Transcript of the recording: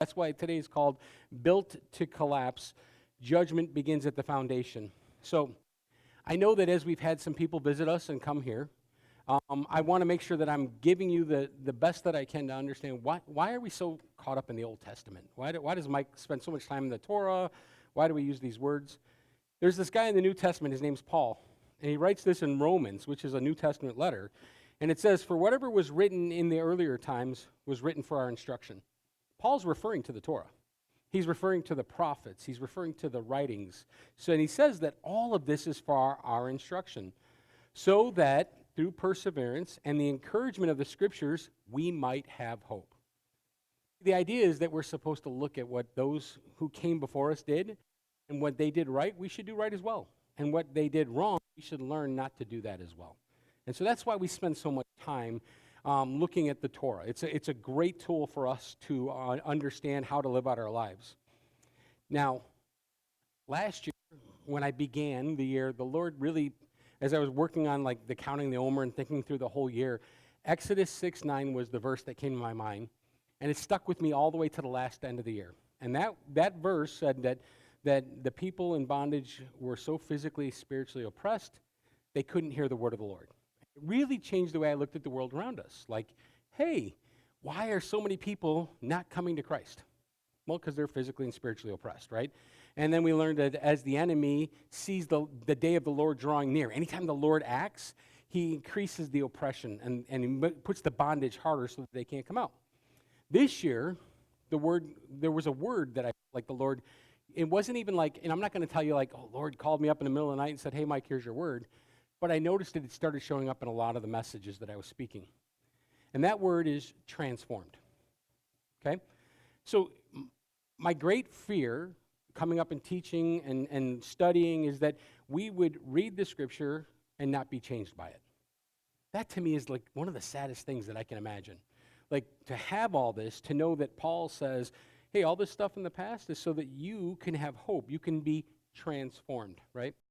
That's why today is called Built to Collapse. Judgment begins at the foundation. So I know that as we've had some people visit us and come here, I want to make sure that I'm giving you the best that I can to understand why are we so caught up in the Old Testament? Why does Mike spend so much time in the Torah? Why do we use these words? There's this guy in the New Testament, his name's Paul, and he writes this in Romans, which is a New Testament letter, and it says, "For whatever was written in the earlier times was written for our instruction." Paul's referring to the Torah. He's referring to the prophets. He's referring to the writings. So, and he says that all of this is for our instruction, so that through perseverance and the encouragement of the scriptures, we might have hope. The idea is that we're supposed to look at what those who came before us did, and what they did right, we should do right as well. And what they did wrong, we should learn not to do that as well. And so that's why we spend so much time looking at the Torah. It's a great tool for us to understand how to live out our lives. Now, last year, when I began the year, the Lord really, as I was working on like the counting the Omer and thinking through the whole year, Exodus 6:9 was the verse that came to my mind, and it stuck with me all the way to the last end of the year. And that verse said that the people in bondage were so physically, spiritually oppressed, they couldn't hear the word of the Lord. It really changed the way I looked at the world around us. Like, hey, why are so many people not coming to Christ? Well, because they're physically and spiritually oppressed, right? And then we learned that as the enemy sees the day of the Lord drawing near, anytime the Lord acts, he increases the oppression and he puts the bondage harder so that they can't come out. This year, there was a word that I felt like the Lord, it wasn't even like, and I'm not going to tell you like, oh, Lord called me up in the middle of the night and said, hey, Mike, here's your word. But I noticed that it started showing up in a lot of the messages that I was speaking. And that word is transformed. Okay? So my great fear coming up and teaching and studying is that we would read the scripture and not be changed by it. That to me is like one of the saddest things that I can imagine. Like to have all this, to know that Paul says, hey, all this stuff in the past is so that you can have hope. You can be transformed, right?